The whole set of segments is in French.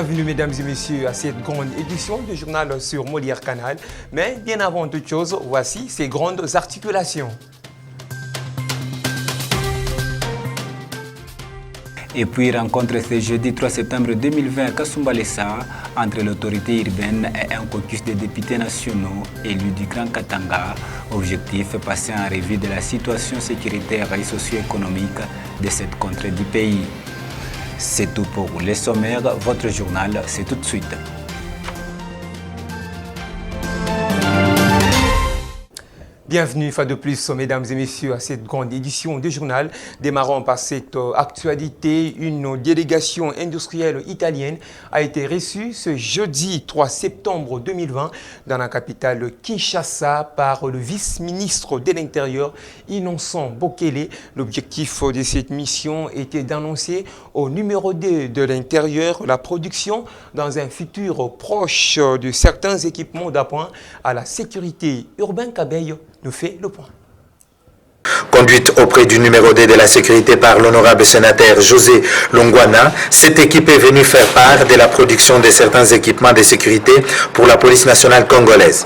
Bienvenue mesdames et messieurs à cette grande édition du journal sur Molière Canal. Mais bien avant toute chose, voici ces grandes articulations. Et puis rencontre ce jeudi 3 septembre 2020 à Kasumbalesa entre l'autorité urbaine et un caucus de députés nationaux élus du Grand Katanga. Objectif, passer en revue de la situation sécuritaire et socio-économique de cette contrée du pays. C'est tout pour les sommaires. Votre journal, c'est tout de suite. Bienvenue une fois de plus, mesdames et messieurs, à cette grande édition du journal. Démarrons par cette actualité. Une délégation industrielle italienne a été reçue ce jeudi 3 septembre 2020 dans la capitale Kinshasa par le vice-ministre de l'Intérieur, Innocent Bokele. L'objectif de cette mission était d'annoncer au numéro 2 de l'Intérieur la production dans un futur proche de certains équipements d'appoint à la sécurité. Urbain Kabeyo nous fait le point. Conduite auprès du numéro 2 de la sécurité par l'honorable sénateur José Longwana, cette équipe est venue faire part de la production de certains équipements de sécurité pour la police nationale congolaise.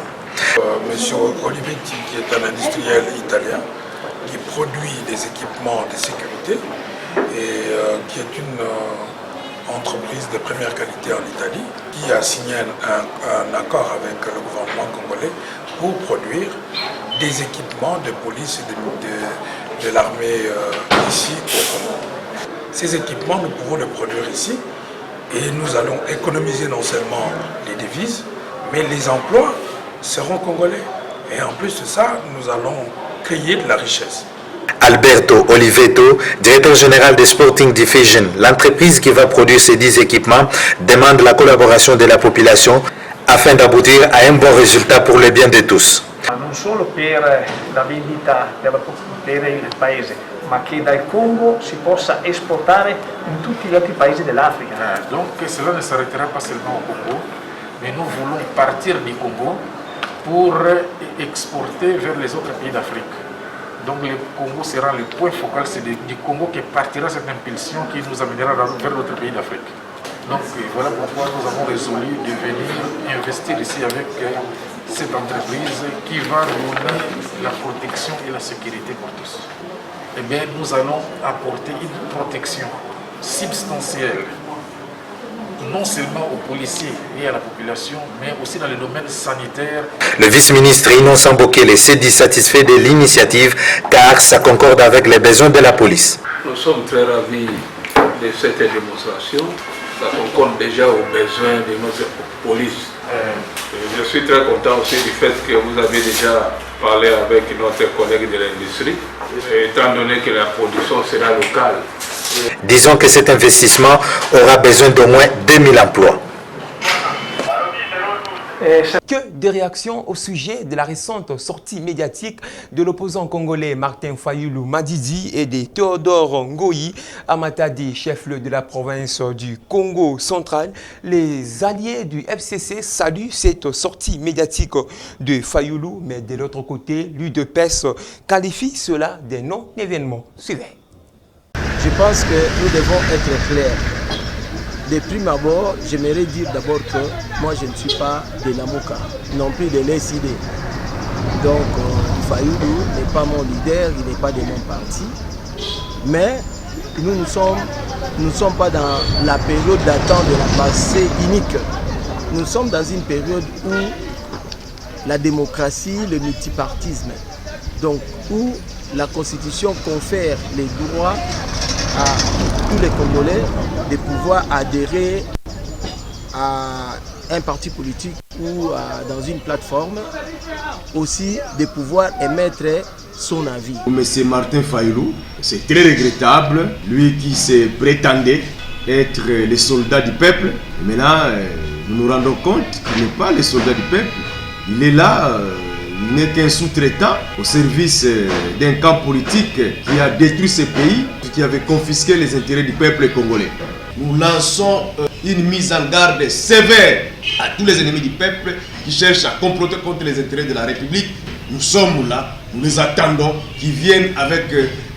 Monsieur Olivetti, qui est un industriel italien, qui produit des équipements de sécurité et qui est une entreprise de première qualité en Italie, qui a signé un accord avec le gouvernement congolais pour produire des équipements de police et de l'armée ici au Congo. Ces équipements, nous pouvons les produire ici et nous allons économiser non seulement les devises, mais les emplois seront congolais. Et en plus de ça, nous allons créer de la richesse. Alberto Oliveto, directeur général de Sporting Division, l'entreprise qui va produire ces 10 équipements, demande la collaboration de la population afin d'aboutir à un bon résultat pour le bien de tous. Non solo per la vendita per il paese, ma che dal Congo si possa esportare in tutti gli altri paesi dell'Africa. Donc cela ne s'arrêtera pas seulement au Congo, mais nous voulons partir du Congo pour exporter vers les autres pays d'Afrique. Donc le Congo sera le point focal, c'est du Congo qui partira cette impulsion qui nous amènera vers d'autres pays d'Afrique. Donc voilà pourquoi nous avons résolu de venir investir ici avec cette entreprise qui va donner la protection et la sécurité pour tous. Eh bien, nous allons apporter une protection substantielle, non seulement aux policiers et à la population, mais aussi dans le domaine sanitaire. Le vice-ministre Innocent Bokele s'est dit satisfait de l'initiative car ça concorde avec les besoins de la police. Nous sommes très ravis de cette démonstration. Ça concorde déjà aux besoins de notre police. Je suis très content aussi du fait que vous avez déjà parlé avec notre collègue de l'industrie, étant donné que la production sera locale. Disons que cet investissement aura besoin d'au moins 2000 emplois. Que de réactions au sujet de la récente sortie médiatique de l'opposant congolais Martin Fayulu Madidi et de Théodore Ngoyi à Matadi, chef-lieu de la province du Congo central. Les alliés du FCC saluent cette sortie médiatique de Fayulu, mais de l'autre côté, l'UDPS qualifie cela de non-événement. Suivez. Je pense que nous devons être clairs. De prime abord, j'aimerais dire d'abord que moi je ne suis pas de Lamuka, non plus de l'SID. Donc Fayulu n'est pas mon leader, il n'est pas de mon parti. Mais nous ne sommes pas dans la période d'attente de la pensée unique. Nous sommes dans une période où la démocratie, le multipartisme, donc où la Constitution confère les droits à tous les Congolais de pouvoir adhérer à un parti politique ou dans une plateforme, aussi de pouvoir émettre son avis. Monsieur Martin Fayulu, c'est très regrettable, lui qui se prétendait être le soldat du peuple. Maintenant, nous nous rendons compte qu'il n'est pas le soldat du peuple. Il est là, il n'est qu'un sous-traitant au service d'un camp politique qui a détruit ce pays, qui avait confisqué les intérêts du peuple congolais. Nous lançons une mise en garde sévère à tous les ennemis du peuple qui cherchent à comploter contre les intérêts de la République. Nous sommes là, nous les attendons, qui viennent avec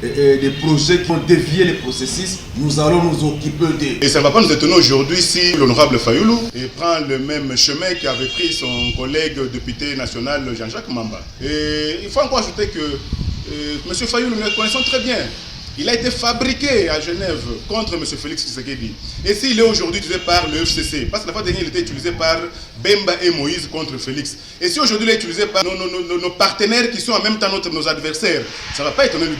des projets qui vont dévier les processus. Nous allons nous occuper d'eux. Et ça ne va pas nous étonner aujourd'hui si l'honorable Fayoulou prend le même chemin qu'avait pris son collègue député national Jean-Jacques Mamba. Et il faut encore ajouter que M. Fayoulou, nous le connaissons très bien. Il a été fabriqué à Genève contre M. Félix Tshisekedi. Et s'il est aujourd'hui utilisé par le FCC, parce que la fois dernière, il était utilisé par Bemba et Moïse contre Félix. Et si aujourd'hui il est utilisé par nos partenaires qui sont en même temps nos adversaires, ça ne va pas étonner lui.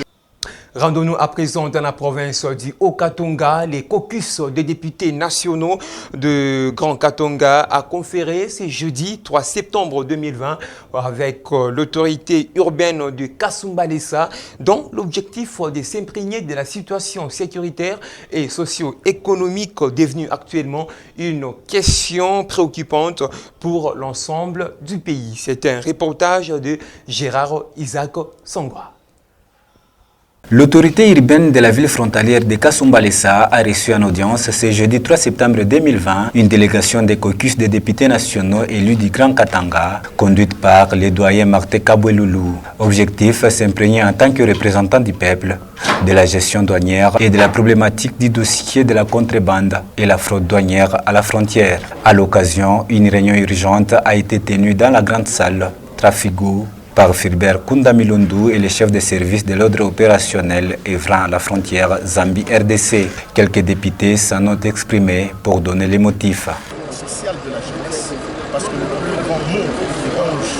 Rendons-nous à présent dans la province du Haut-Katanga. Les caucus des députés nationaux de Grand Katanga a conféré ce jeudi 3 septembre 2020 avec l'autorité urbaine de Kasumbalesa, dont l'objectif de s'imprégner de la situation sécuritaire et socio-économique devenue actuellement une question préoccupante pour l'ensemble du pays. C'est un reportage de Gérard Isaac Sangwa. L'autorité urbaine de la ville frontalière de Kasumbalesa a reçu en audience ce jeudi 3 septembre 2020 une délégation des caucus des députés nationaux élus du Grand Katanga, conduite par le doyen Martin Kaboueloulou. Objectif, s'imprégner en tant que représentant du peuple de la gestion douanière et de la problématique du dossier de la contrebande et la fraude douanière à la frontière. À l'occasion, une réunion urgente a été tenue dans la grande salle Trafigo par Philbert Kundamilundu et les chefs de service de l'ordre opérationnel œuvrant à la frontière Zambie-RDC. Quelques députés s'en ont exprimés pour donner les motifs. Social de la jeunesse, parce que le plus grand mot qui ronge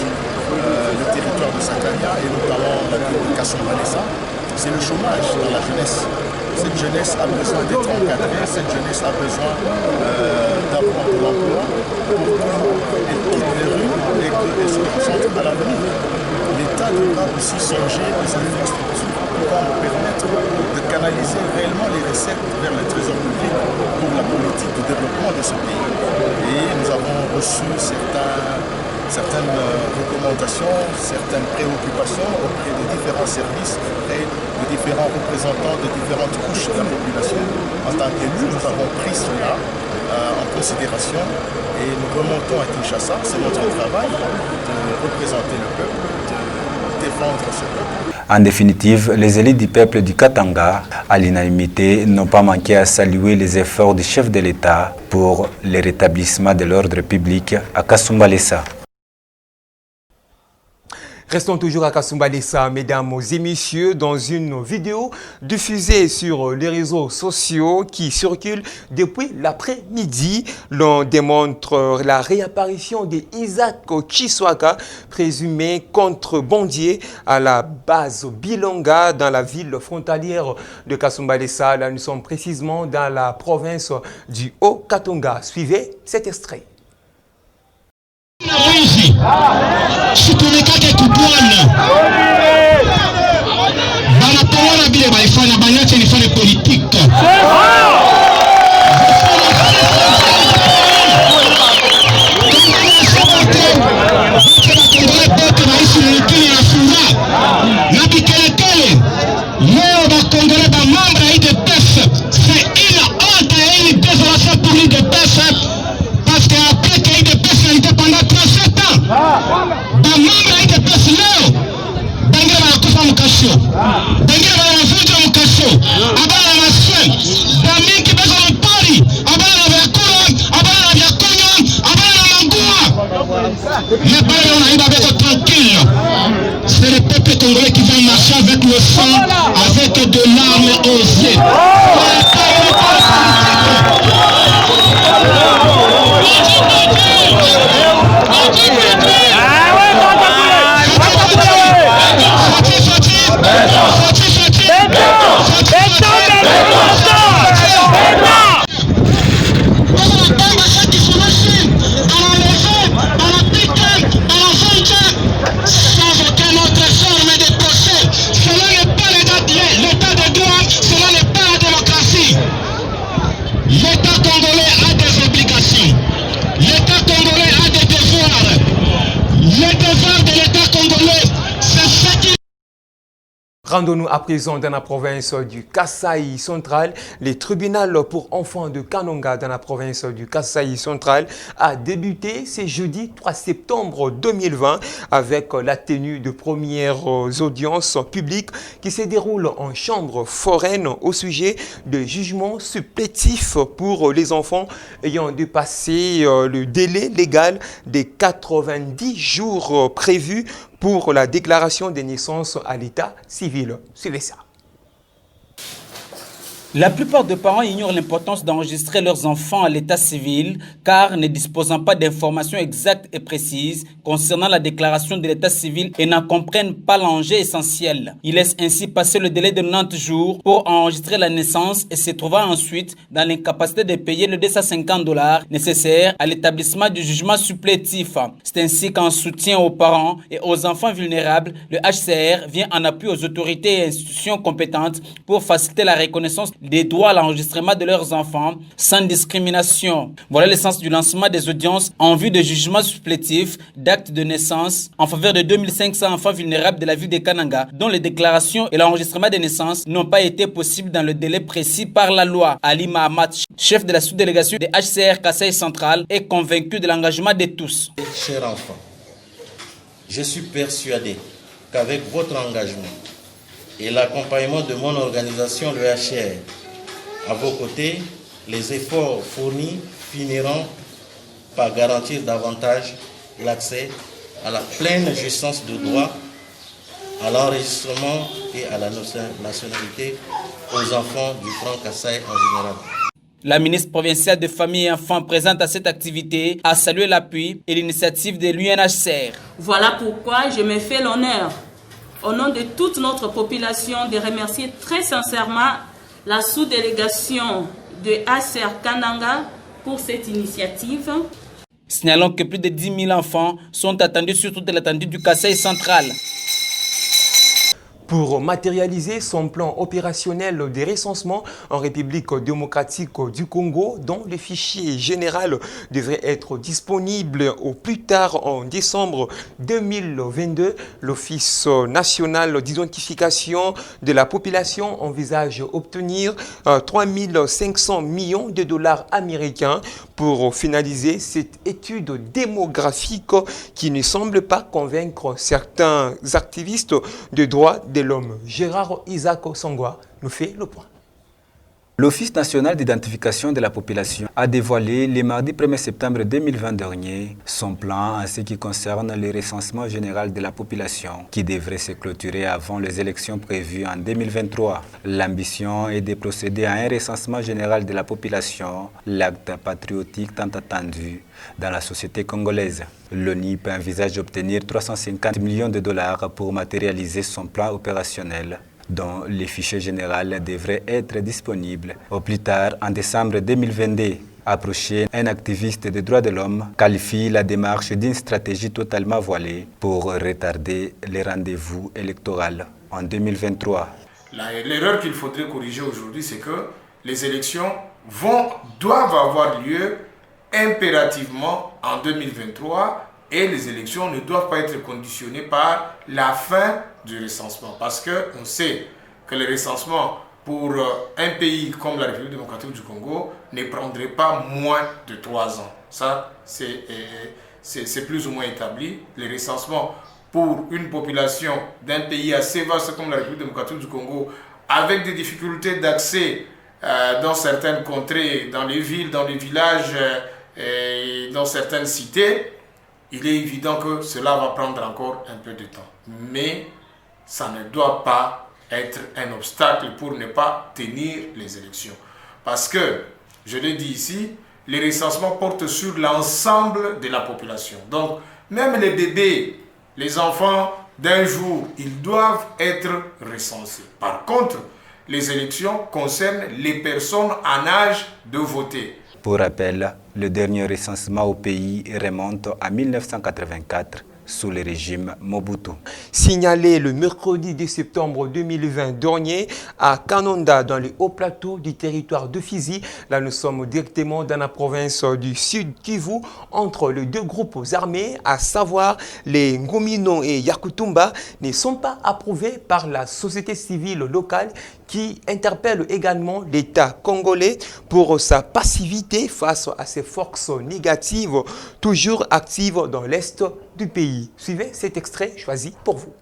le territoire de Sakaria et notamment la ville de Kasumbalesa, c'est le chômage dans la jeunesse. Cette jeunesse a besoin d'être encadrée, cette jeunesse a besoin d'avoir de l'emploi pour qu'elle quitte les rues et qu'elle se concentre à l'avenir. L'État devra aussi songer aux infrastructures pour permettre de canaliser réellement les recettes vers le trésor public pour la politique de développement de ce pays. Et nous avons reçu certaines recommandations, certaines préoccupations auprès de différents services et de différents représentants de différentes couches de la population. En tant qu'élus, nous avons pris cela en considération et nous remontons à Kinshasa. C'est notre travail de représenter le peuple, de défendre ce peuple. En définitive, les élites du peuple du Katanga, à l'unanimité, n'ont pas manqué à saluer les efforts du chef de l'État pour le rétablissement de l'ordre public à Kasumbalesa. Restons toujours à Kasumbalesa, mesdames et messieurs, dans une vidéo diffusée sur les réseaux sociaux qui circule depuis l'après-midi. L'on démontre la réapparition d'Isaac Chiswaka, présumé contrebandier à la base Bilonga dans la ville frontalière de Kasumbalesa. Là, nous sommes précisément dans la province du Haut-Katanga. Suivez cet extrait. Situmikake kubwana banapona bile baifanya banyache nifanye politique leo bakongole ba membre ya IDPS, c'est une honte et une désolation pour l'IDPS parce qu'après que IDPS a été pendant 37 ans bamambre ya IDPS leo bengine banakufa mukasho, bengine banavunja mukasho, abana na maswe bamingi beko mpori, abana na vyakula, abana na vyakunywa, abana na mangua, mais bale unaiba beko tranquille. C'est le peuple congolais qui va marcher avec le sang, avec de larmes aux yeux. Cela n'est pas l'état de droit, cela n'est pas la Rendons-nous à présent dans la province du Kasaï central. Le tribunal pour enfants de Kananga dans la province du Kasaï central a débuté ce jeudi 3 septembre 2020 avec la tenue de premières audiences publiques qui se déroulent en chambre foraine au sujet de jugements supplétifs pour les enfants ayant dépassé le délai légal des 90 jours prévus pour la déclaration des naissances à l'état civil. Suivez ça. La plupart des parents ignorent l'importance d'enregistrer leurs enfants à l'état civil car ne disposant pas d'informations exactes et précises concernant la déclaration de l'état civil et n'en comprennent pas l'enjeu essentiel. Ils laissent ainsi passer le délai de 90 jours pour enregistrer la naissance et se trouvant ensuite dans l'incapacité de payer le $250 nécessaire à l'établissement du jugement supplétif. C'est ainsi qu'en soutien aux parents et aux enfants vulnérables, le HCR vient en appui aux autorités et institutions compétentes pour faciliter la reconnaissance des droits à l'enregistrement de leurs enfants sans discrimination. Voilà le sens du lancement des audiences en vue de jugements supplétifs d'actes de naissance en faveur de 2500 enfants vulnérables de la ville de Kananga dont les déclarations et l'enregistrement des naissances n'ont pas été possibles dans le délai précis par la loi. Ali Mahamat, chef de la sous-délégation des HCR Kasaï Central, est convaincu de l'engagement de tous. Chers enfants, je suis persuadé qu'avec votre engagement et l'accompagnement de mon organisation, le HCR, à vos côtés, les efforts fournis finiront par garantir davantage l'accès à la pleine jouissance de droit, à l'enregistrement et à la nationalité aux enfants du Grand Kasaï en général. La ministre provinciale de Famille et Enfants présente à cette activité a salué l'appui et l'initiative de l'UNHCR. Voilà pourquoi je me fais l'honneur, au nom de toute notre population, de remercier très sincèrement la sous-délégation de HCR Kananga pour cette initiative. Signalons que plus de 10 000 enfants sont attendus sur toute l'étendue du Kasaï central. Pour matérialiser son plan opérationnel de recensement en République démocratique du Congo, dont le fichier général devrait être disponible au plus tard en décembre 2022, l'Office national d'identification de la population envisage obtenir 3 500 millions de dollars américains pour finaliser cette étude démographique qui ne semble pas convaincre certains activistes de droits de l'homme. Gérard Isaac Sangwa nous fait le point. L'Office national d'identification de la population a dévoilé le mardi 1er septembre 2020 dernier son plan en ce qui concerne le recensement général de la population qui devrait se clôturer avant les élections prévues en 2023. L'ambition est de procéder à un recensement général de la population, l'acte patriotique tant attendu dans la société congolaise. L'ONIP envisage d'obtenir 350 millions de dollars pour matérialiser son plan opérationnel, dont les fichiers généraux devraient être disponibles au plus tard en décembre 2022. Approché, un activiste des droits de l'homme qualifie la démarche d'une stratégie totalement voilée pour retarder les rendez-vous électoraux en 2023. L'erreur qu'il faudrait corriger aujourd'hui, c'est que les élections doivent avoir lieu impérativement en 2023 et les élections ne doivent pas être conditionnées par la fin du recensement. Parce qu'on sait que le recensement pour un pays comme la République démocratique du Congo ne prendrait pas moins de 3 ans. Ça, c'est plus ou moins établi. Le recensement pour une population d'un pays assez vaste comme la République démocratique du Congo, avec des difficultés d'accès dans certaines contrées, dans les villes, dans les villages, et dans certaines cités, il est évident que cela va prendre encore un peu de temps. Mais ça ne doit pas être un obstacle pour ne pas tenir les élections. Parce que, je l'ai dit ici, les recensements portent sur l'ensemble de la population. Donc, même les bébés, les enfants d'un jour, ils doivent être recensés. Par contre, les élections concernent les personnes en âge de voter. Pour rappel, le dernier recensement au pays remonte à 1984, sous le régime Mobutu. Signalé le mercredi 10 septembre 2020 dernier à Kanonda, dans le haut plateau du territoire de Fizi. Là, nous sommes directement dans la province du Sud Kivu, entre les deux groupes armés, à savoir les Ngomino et Yakutumba, ne sont pas approuvés par la société civile locale qui interpelle également l'État congolais pour sa passivité face à ces forces négatives toujours actives dans l'Est du pays. Suivez cet extrait choisi pour vous.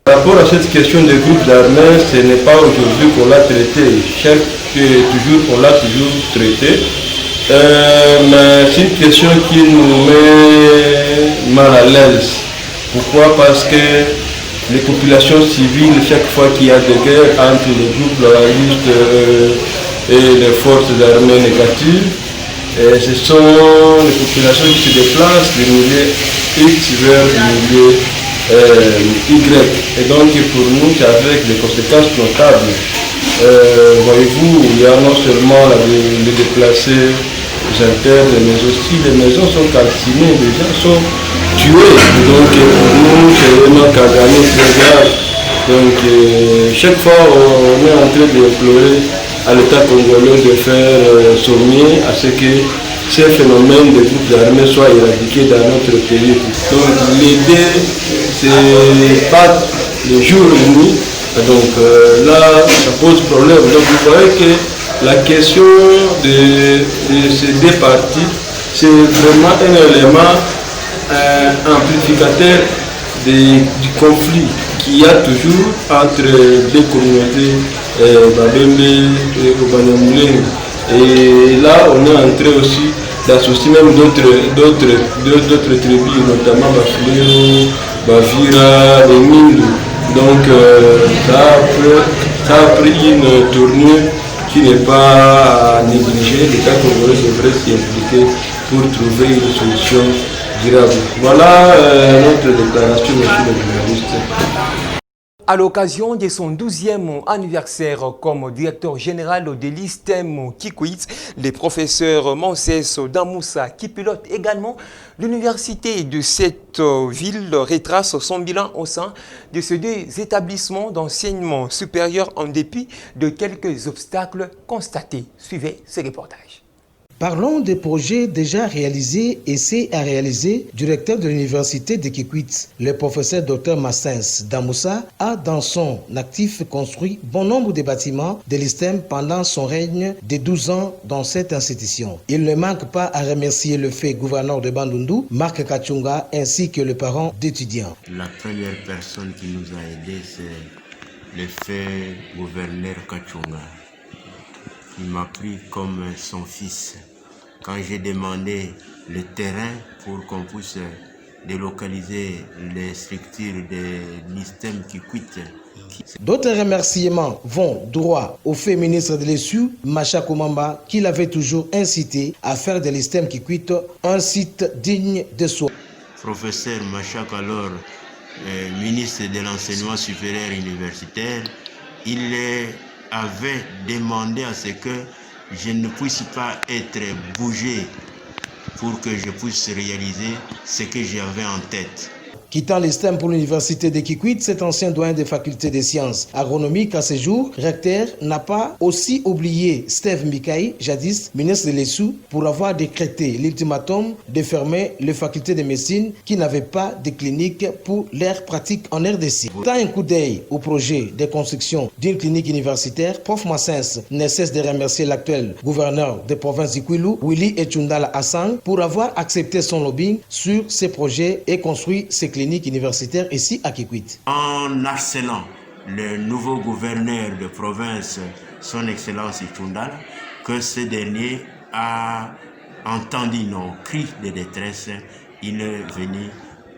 Par rapport à cette question des groupes d'armées, ce n'est pas aujourd'hui qu'on l'a traité. On l'a toujours traité. Mais c'est une question qui nous met mal à l'aise. Pourquoi? Parce que les populations civiles, chaque fois qu'il y a des guerres entre les groupes loyalistes et les forces armées négatives, ce sont les populations qui se déplacent du milieu X vers le milieu Y. Et donc pour nous, c'est avec des conséquences notables. Voyez-vous, il y a non seulement les déplacés internes, mais aussi les maisons sont calcinées, les gens sont tués. Donc pour nous, c'est un manque à gagner très grave. Donc chaque fois, on est en train d'implorer à l'État congolais de faire sommier à ce que ces phénomènes de groupes armés soient éradiqués dans notre pays. Donc l'idée, c'est pas le jour et la nuit. Donc là, ça pose problème. Donc vous voyez que la question de ces deux parties, c'est vraiment un élément amplificateur du conflit qu'il y a toujours entre les communautés Babembe et Obanyamulenge. Et là, on est en train aussi d'associer même d'autres tribus, notamment Bafulero, Bavira, les Mindu. Donc ça a pris une tournure qui n'est pas à négliger. L'État congolais devrait s'y impliquer pour trouver une solution durable. Voilà notre déclaration, monsieur le journaliste. À l'occasion de son 12e anniversaire comme directeur général de l'ISTEM Kikwit, le professeur Manses Damoussa, qui pilote également l'université de cette ville, retrace son bilan au sein de ces deux établissements d'enseignement supérieur en dépit de quelques obstacles constatés. Suivez ce reportage. Parlons des projets déjà réalisés et essais à réaliser du recteur de l'université de Kikwit. Le professeur Dr Massens Damoussa a dans son actif construit bon nombre de bâtiments de l'ISTEM pendant son règne de 12 ans dans cette institution. Il ne manque pas à remercier le fait gouverneur de Bandundu, Marc Kachunga, ainsi que le parent d'étudiants. La première personne qui nous a aidés, c'est le fait gouverneur Kachunga. Il m'a pris comme son fils. Quand j'ai demandé le terrain pour qu'on puisse délocaliser les structures de l'ISTEM Kikwit. D'autres remerciements vont droit au fait ministre de l'ESU, Macha Komamba, qui l'avait toujours incité à faire de l'ISTEM Kikwit un site digne de soi. Professeur Machak, alors ministre de l'enseignement supérieur universitaire, il avait demandé à ce que je ne puisse pas être bougé pour que je puisse réaliser ce que j'avais en tête. Quittant l'ISTEM pour l'université de Kikwit, cet ancien doyen des facultés des sciences agronomiques à ce jour, recteur, n'a pas aussi oublié Steve Mikaï, jadis ministre de l'ESU, pour avoir décrété l'ultimatum de fermer les facultés de médecine qui n'avaient pas de clinique pour leur pratique en RDC. Tant un coup d'œil au projet de construction d'une clinique universitaire, Prof Massens ne cesse de remercier l'actuel gouverneur de province du Kwilu, Willy Echundala Hassan, pour avoir accepté son lobbying sur ces projets et construit ces clinique universitaire ici à Kikwit. En harcelant le nouveau gouverneur de province, son excellence Echundala, que ce dernier a entendu nos cris de détresse, il est venu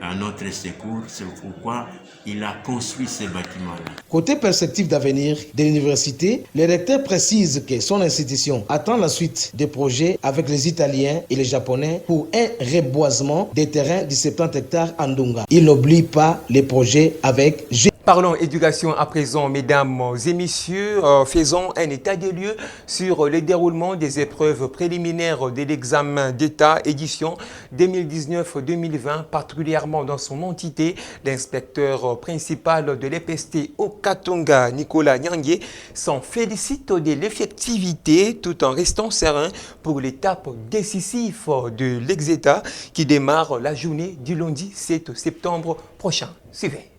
à notre secours, c'est pourquoi il a construit ces bâtiments-là. Côté perspective d'avenir de l'université, le recteur précise que son institution attend la suite des projets avec les Italiens et les Japonais pour un reboisement des terrains de 70 hectares en Ndunga. Il n'oublie pas les projets avec Parlons éducation à présent, mesdames et messieurs. Faisons un état des lieux sur le déroulement des épreuves préliminaires de l'examen d'État édition 2019-2020, particulièrement dans son entité. L'inspecteur principal de l'EPST au Katonga, Nicolas Nyangé, s'en félicite de l'effectivité tout en restant serein pour l'étape décisive de l'exéta qui démarre la journée du lundi 7 septembre prochain. Suivez.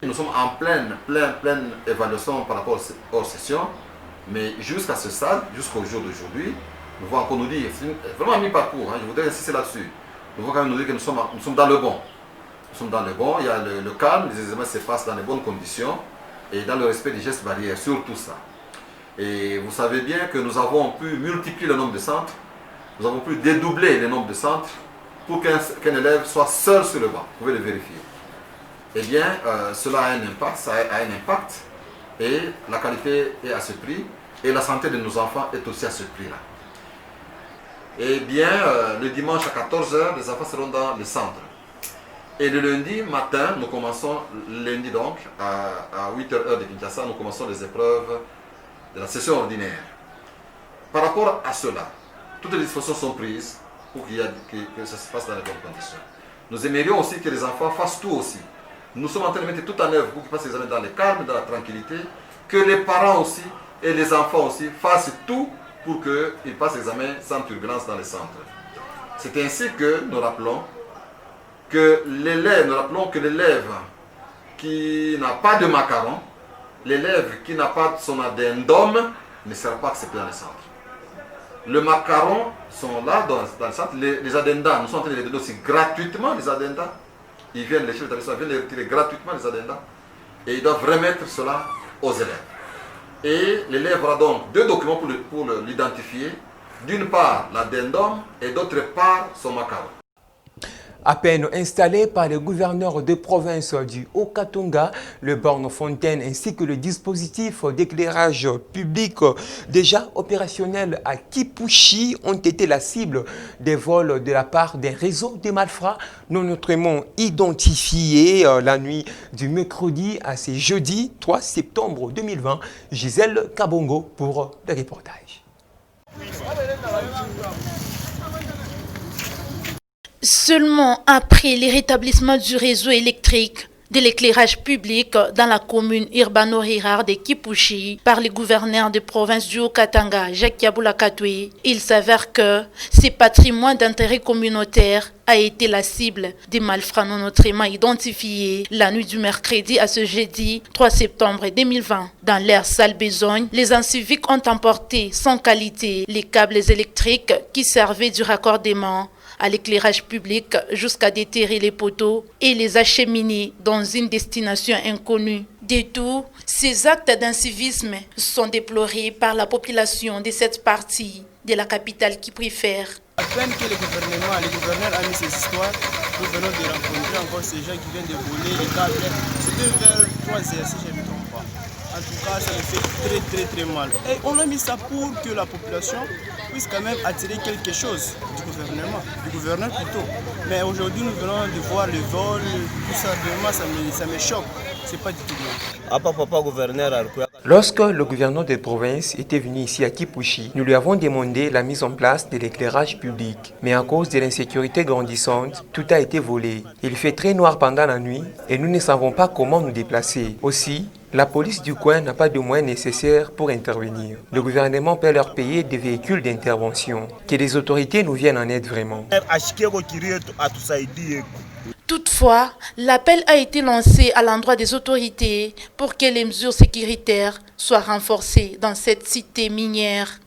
Nous sommes en pleine évaluation par rapport aux sessions, mais jusqu'à ce stade, jusqu'au jour d'aujourd'hui, nous voulons encore nous dire, c'est vraiment un mi-parcours, je voudrais insister là-dessus. Nous voulons quand même nous dire que nous sommes dans le bon. Nous sommes dans le bon, il y a le calme, les examens se passent dans les bonnes conditions et dans le respect des gestes barrières, sur tout ça. Et vous savez bien que nous avons pu multiplier le nombre de centres, nous avons pu dédoubler le nombre de centres pour qu'un élève soit seul sur le banc. Vous pouvez le vérifier. Eh bien, cela a un impact, et la qualité est à ce prix, et la santé de nos enfants est aussi à ce prix-là. Eh bien, le dimanche à 14h, les enfants seront dans le centre. Et le lundi matin, nous commençons, lundi donc, à 8h de Kinshasa, nous commençons les épreuves de la session ordinaire. Par rapport à cela, toutes les dispositions sont prises pour que ça se passe dans les bonnes conditions. Nous aimerions aussi que les enfants fassent tout aussi. Nous sommes en train de mettre tout en œuvre pour qu'ils passent les examens dans le calme, dans la tranquillité, que les parents aussi et les enfants aussi fassent tout pour qu'ils passent l'examen sans turbulence dans les centres. C'est ainsi que nous rappelons que l'élève qui n'a pas de macaron, l'élève qui n'a pas son addendum ne sera pas accepté dans les centres. Les macarons sont là dans le centre, les addendas, nous sommes en train de les donner aussi gratuitement, les addendas. Ils viennent, les chefs d'établissement viennent les retirer gratuitement, les addendas, et ils doivent remettre cela aux élèves. Et l'élève aura donc deux documents pour l'identifier. D'une part, l'addendum et d'autre part, son macaron. À peine installé par le gouverneur de province du Haut-Katonga, le borne fontaine ainsi que le dispositif d'éclairage public déjà opérationnel à Kipushi ont été la cible des vols de la part d'un réseau de malfrats non autrement identifié la nuit du mercredi à ce jeudi 3 septembre 2020. Gisèle Kabongo pour le reportage. Seulement après le rétablissement du réseau électrique de l'éclairage public dans la commune urbano-rurale de Kipushi par le gouverneur de province du Haut-Katanga, Jacques Yaboula Katoué, il s'avère que ce patrimoine d'intérêt communautaire a été la cible des malfrats non autrement identifiés la nuit du mercredi à ce jeudi 3 septembre 2020. Dans l'aire sale besogne, les inciviques ont emporté sans qualité les câbles électriques qui servaient du raccordement à l'éclairage public jusqu'à déterrer les poteaux et les acheminer dans une destination inconnue. De tout, ces actes d'incivisme sont déplorés par la population de cette partie de la capitale qui préfère. À peine que le gouverneur a mis ces histoires, nous venons de rencontrer encore ces gens qui viennent de voler les câbles. C'était vers 3 heures si je ne me trompe pas. En tout cas, ça me fait très mal. Et on a mis ça pour que la population puisse quand même attirer quelque chose du gouverneur plutôt. Mais aujourd'hui, nous venons de voir le vol, tout ça, vraiment, ça me choque. C'est pas du tout bien. Lorsque le gouverneur de province était venu ici à Kipushi, nous lui avons demandé la mise en place de l'éclairage public. Mais à cause de l'insécurité grandissante, tout a été volé. Il fait très noir pendant la nuit et nous ne savons pas comment nous déplacer. Aussi, la police du coin n'a pas de moyens nécessaires pour intervenir. Le gouvernement peut leur payer des véhicules d'intervention. Que les autorités nous viennent en aide vraiment. Toutefois, l'appel a été lancé à l'endroit des autorités pour que les mesures sécuritaires soient renforcées dans cette cité minière.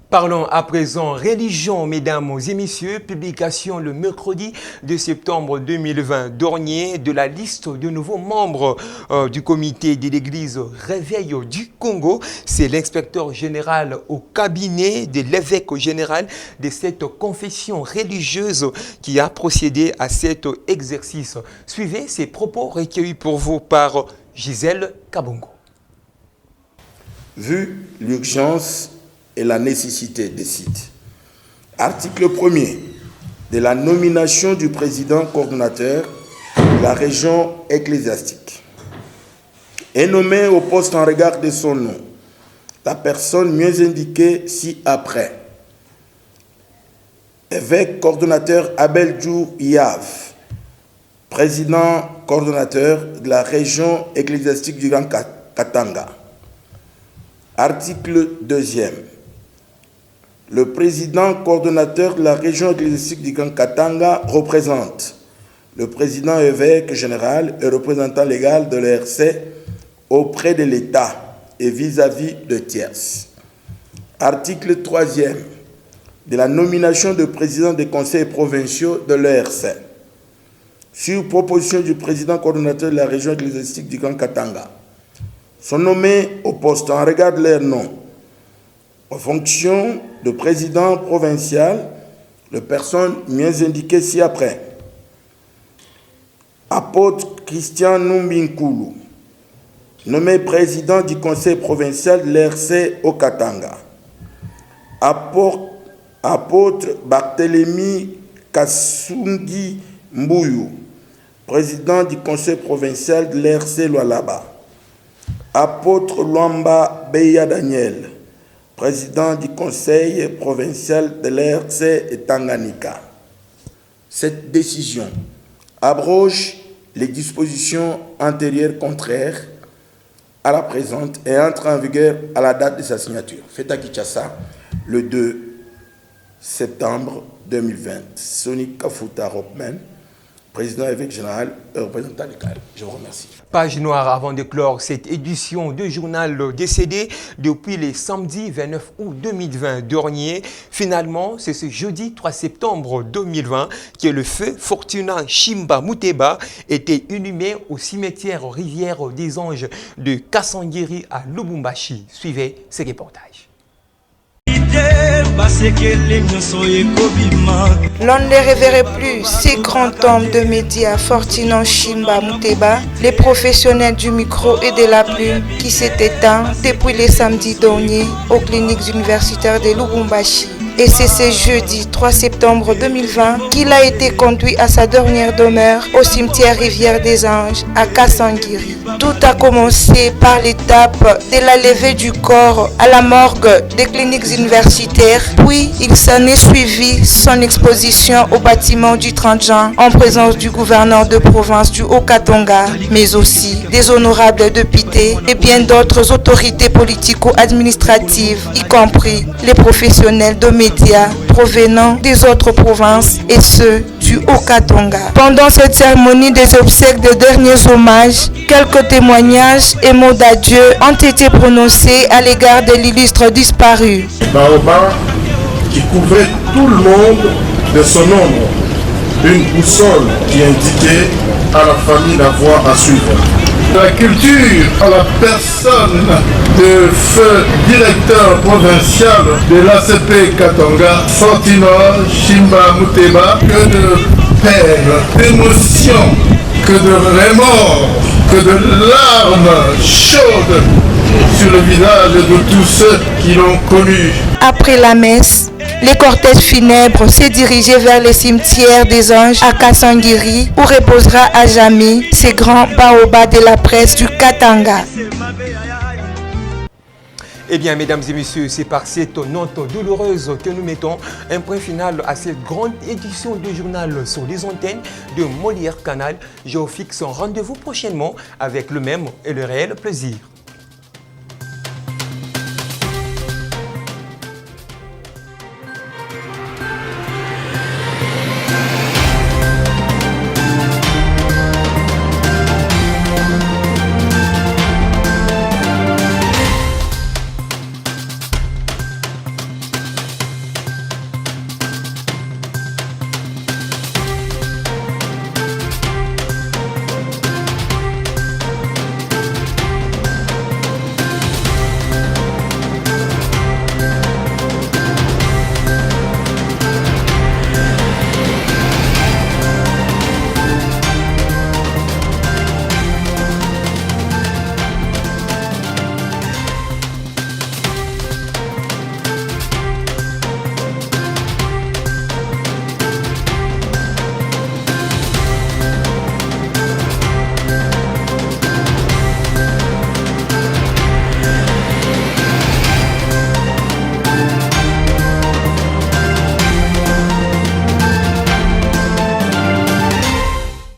Parlons à présent religion, mesdames et messieurs. Publication le mercredi de septembre 2020 dernier de la liste de nouveaux membres du comité de l'église Réveil du Congo. C'est l'inspecteur général au cabinet de l'évêque général de cette confession religieuse qui a procédé à cet exercice. Suivez ces propos recueillis pour vous par Gisèle Kabongo. Vu l'urgence et la nécessité des sites. Article 1er de la nomination du président coordonnateur de la région ecclésiastique. est nommé au poste en regard de son nom. La personne mieux indiquée ci-après. Évêque coordonnateur Abel Djour Yav, président coordonnateur de la région ecclésiastique du Grand Katanga. Article 2e. Le président coordonnateur de la région ecclésiastique du Grand Katanga représente le président évêque général et représentant légal de l'ERC auprès de l'État et vis-à-vis de tierces. Article 3e. De la nomination de président des conseils provinciaux de l'ERC. Sur proposition du président coordonnateur de la région ecclésiastique du Grand Katanga, sont nommés au poste en regard de leur nom, en fonction de président provincial, les personnes mieux indiquées ci-après. Apôtre Christian Numbinkulu, nommé président du conseil provincial de l'ERC au Katanga. Apôtre Barthélemy Kassungi Mbuyu, président du conseil provincial de l'ERC Lualaba. Apôtre Luamba Beya Daniel, président du conseil provincial de l'ERC Tanganyika. Cette décision abroge les dispositions antérieures contraires à la présente et entre en vigueur à la date de sa signature. Fait à Kinshasa le 2 septembre 2020. Sonic Kafuta Ropman, président évêque général et représentant légal. Je vous remercie. Page noire avant de clore cette édition de journal décédé depuis le samedi 29 août 2020 dernier. Finalement, c'est ce jeudi 3 septembre 2020 que le feu Fortuna Chimba Muteba était inhumé au cimetière Rivière des Anges de Kasangiri à Lubumbashi. Suivez ce reportage. L'on ne reverrait plus ces grands hommes de médias, Fortuna Chimba Muteba, les professionnels du micro et de la plume qui s'est éteint depuis le samedi dernier aux cliniques universitaires de Lubumbashi. Et c'est ce jeudi 3 septembre 2020 qu'il a été conduit à sa dernière demeure au cimetière Rivière des Anges à Kasangiri. Tout a commencé par l'étape de la levée du corps à la morgue des cliniques universitaires, puis il s'en est suivi son exposition au bâtiment du 30 juin en présence du gouverneur de province du Haut-Katanga, mais aussi des honorables députés et bien d'autres autorités politico-administratives, y compris les professionnels de médias provenant des autres provinces et ceux du Haut-Katanga. Pendant cette cérémonie des obsèques de derniers hommages, quelques témoignages et mots d'adieu ont été prononcés à l'égard de l'illustre disparu. Baobab qui couvrait tout le monde de son ombre, une boussole qui indiquait à la famille la voie à suivre. La culture à la personne de feu directeur provincial de l'ACP Katanga, Fortuna Chimba Muteba, que de peine, d'émotion, que de remords, que de larmes chaudes sur le visage de tous ceux qui l'ont connu. Après la messe, les cortèges funèbres s'est dirigé vers le cimetière des Anges à Kasangiri où reposera à jamais ces grands baobabs de la presse du Katanga. Eh bien, mesdames et messieurs, c'est par cette note douloureuse que nous mettons un point final à cette grande édition du journal sur les antennes de Molière Canal. Je vous fixe un rendez-vous prochainement avec le même et le réel plaisir.